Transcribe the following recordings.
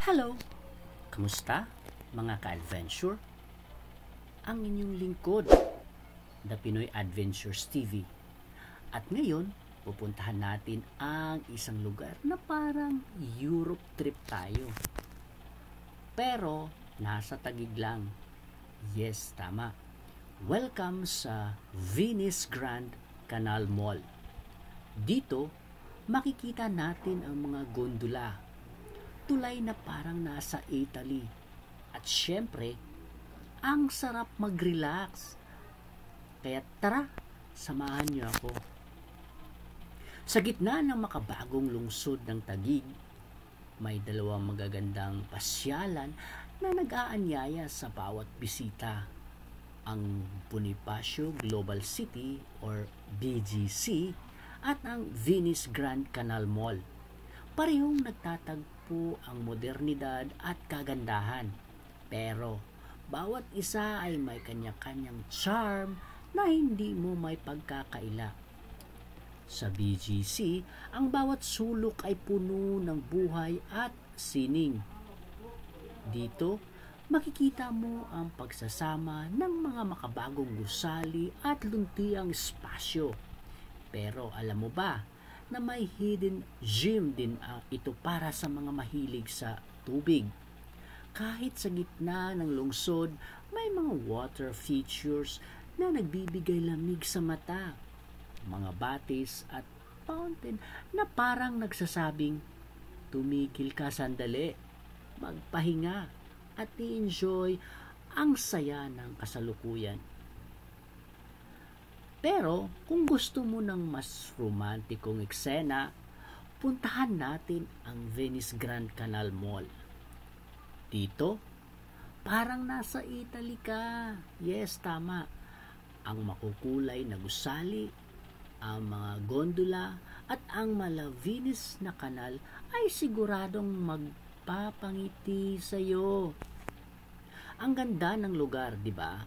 Hello! Kamusta mga ka-adventure? Ang inyong lingkod, The Pinoy Adventures TV. At ngayon, pupuntahan natin ang isang lugar na parang Europe trip tayo. Pero, nasa Taguig lang. Yes, tama. Welcome sa Venice Grand Canal Mall. Dito, makikita natin ang mga gondola. Tulay na parang nasa Italy. At syempre, ang sarap mag-relax. Kaya tara, samahan niyo ako. Sa gitna ng makabagong lungsod ng Taguig, may dalawang magagandang pasyalan na nag-aanyaya sa bawat bisita. Ang Bonifacio Global City or BGC at ang Venice Grand Canal Mall. Parehong nagtatagpo ang modernidad at kagandahan. Pero bawat isa ay may kanya-kanyang charm na hindi mo may pagkakaila. Sa BGC, ang bawat sulok ay puno ng buhay at sining. Dito, makikita mo ang pagsasama ng mga makabagong gusali at luntiang espasyo. Pero alam mo ba na may hidden gem din ito para sa mga mahilig sa tubig? Kahit sa gitna ng lungsod, may mga water features na nagbibigay lamig sa mata. Mga batis at fountain na parang nagsasabing, tumigil ka sandali, magpahinga at i-enjoy ang saya ng kasalukuyan. Pero kung gusto mo ng mas romantikong eksena, puntahan natin ang Venice Grand Canal Mall. Dito, parang nasa Italy ka. Yes, tama. Ang makukulay na gusali, ang mga gondola at ang malavinis na kanal ay siguradong magpapangiti sa iyo. Ang ganda ng lugar, di ba?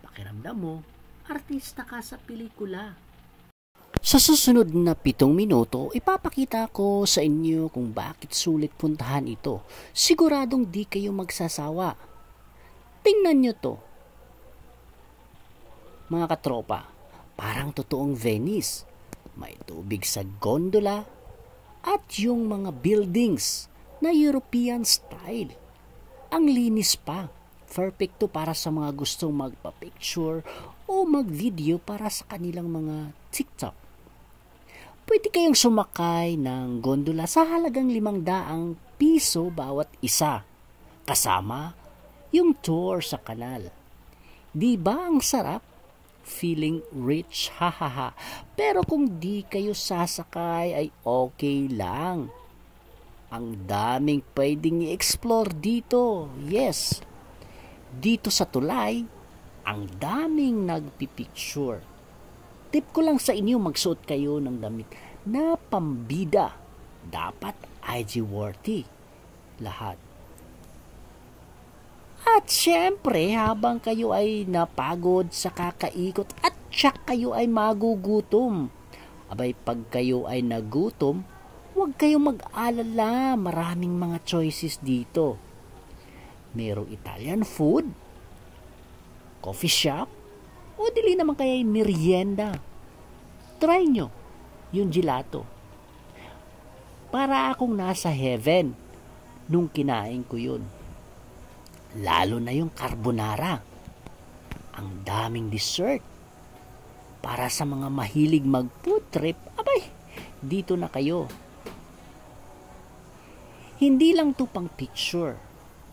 Pakiramdam mo, artista ka sa pelikula. Sa susunod na 7 minuto, ipapakita ko sa inyo kung bakit sulit puntahan ito. Siguradong di kayo magsasawa. Tingnan nyo to. Mga katropa, parang totoong Venice. May tubig sa gondola at yung mga buildings na European style. Ang linis pa. Perfecto para sa mga gustong magpa-picture o mag-video para sa kanilang mga TikTok. Pwede kayong sumakay ng gondola sa halagang 500 piso bawat isa. Kasama yung tour sa kanal. Di ba ang sarap? Feeling rich, hahaha. Pero kung di kayo sasakay ay okay lang. Ang daming pwedeng i-explore dito. Yes. Dito sa tulay, ang daming nagpipicture. Tip ko lang sa inyo, magsuot kayo ng damit na pambida. Dapat IG worthy lahat. At syempre, habang kayo ay napagod sa kakaikot at tsak kayo ay magugutom. Abay, pag kayo ay nagutom, huwag kayong mag-alala. Maraming mga choices dito. Merong Italian food, coffee shop, o dili naman kaya yung merienda. Try nyo yung gelato. Para akong nasa heaven nung kinain ko yun. Lalo na yung carbonara. Ang daming dessert. Para sa mga mahilig mag-food trip, abay, dito na kayo. Hindi lang to pang picture.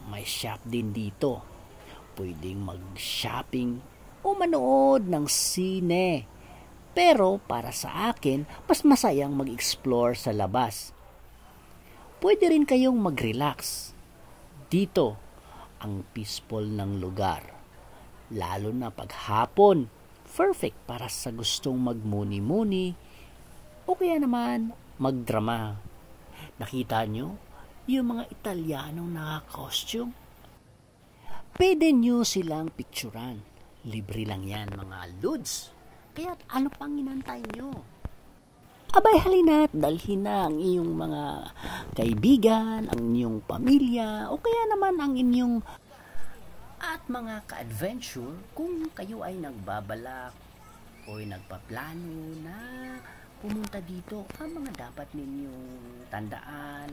May shop din dito. Pwedeng mag-shopping o manood ng sine. Pero para sa akin, mas masayang mag-explore sa labas. Pwede rin kayong mag-relax. Dito, ang peaceful ng lugar. Lalo na pag hapon, perfect para sa gustong magmuni-muni o kaya naman magdrama. Nakita nyo? Yung mga Italianong naka-costume. Pwede nyo silang picturean. Libre lang yan mga lods. Kaya ano pang inantay nyo? abay halina't dalhin na ang iyong mga kaibigan, ang inyong pamilya, o kaya naman ang inyong at mga ka-adventure kung kayo ay nagbabalak o ay nagpaplano na pumunta dito, ang mga dapat ninyong tandaan,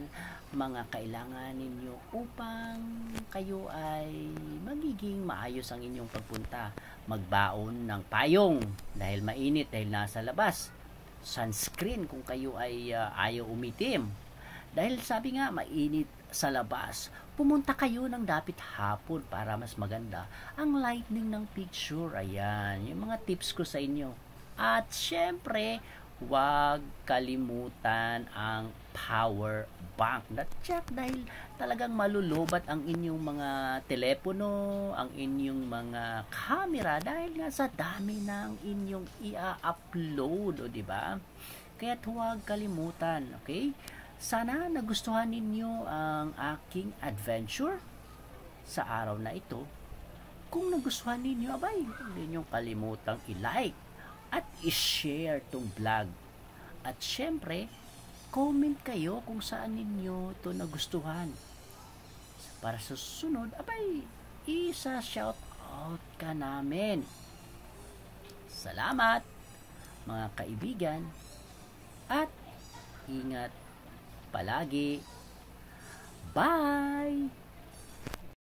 mga kailangan ninyo upang kayo ay magiging maayos ang inyong pagpunta. Magbaon ng payong dahil mainit, dahil nasa labas. Sunscreen kung kayo ay ayaw umitim. Dahil sabi nga, mainit sa labas. Pumunta kayo ng dapit hapon para mas maganda ang lighting ng picture. Ayan, yung mga tips ko sa inyo. At syempre, huwag kalimutan ang power bank. Check dahil talagang malulobat ang inyong mga telepono, ang inyong mga camera dahil nga sa dami ng inyong i-upload, o di ba? Kaya huwag kalimutan, okay? Sana nagustuhan ninyo ang aking adventure sa araw na ito. Kung nagustuhan ninyo, abay, huwag ninyong kalimutang i-like at i-share tong vlog. At syempre, comment kayo kung saan ninyo ito nagustuhan. Para sa susunod, abay, isa-shout out ka namin. Salamat, mga kaibigan, at ingat palagi. Bye!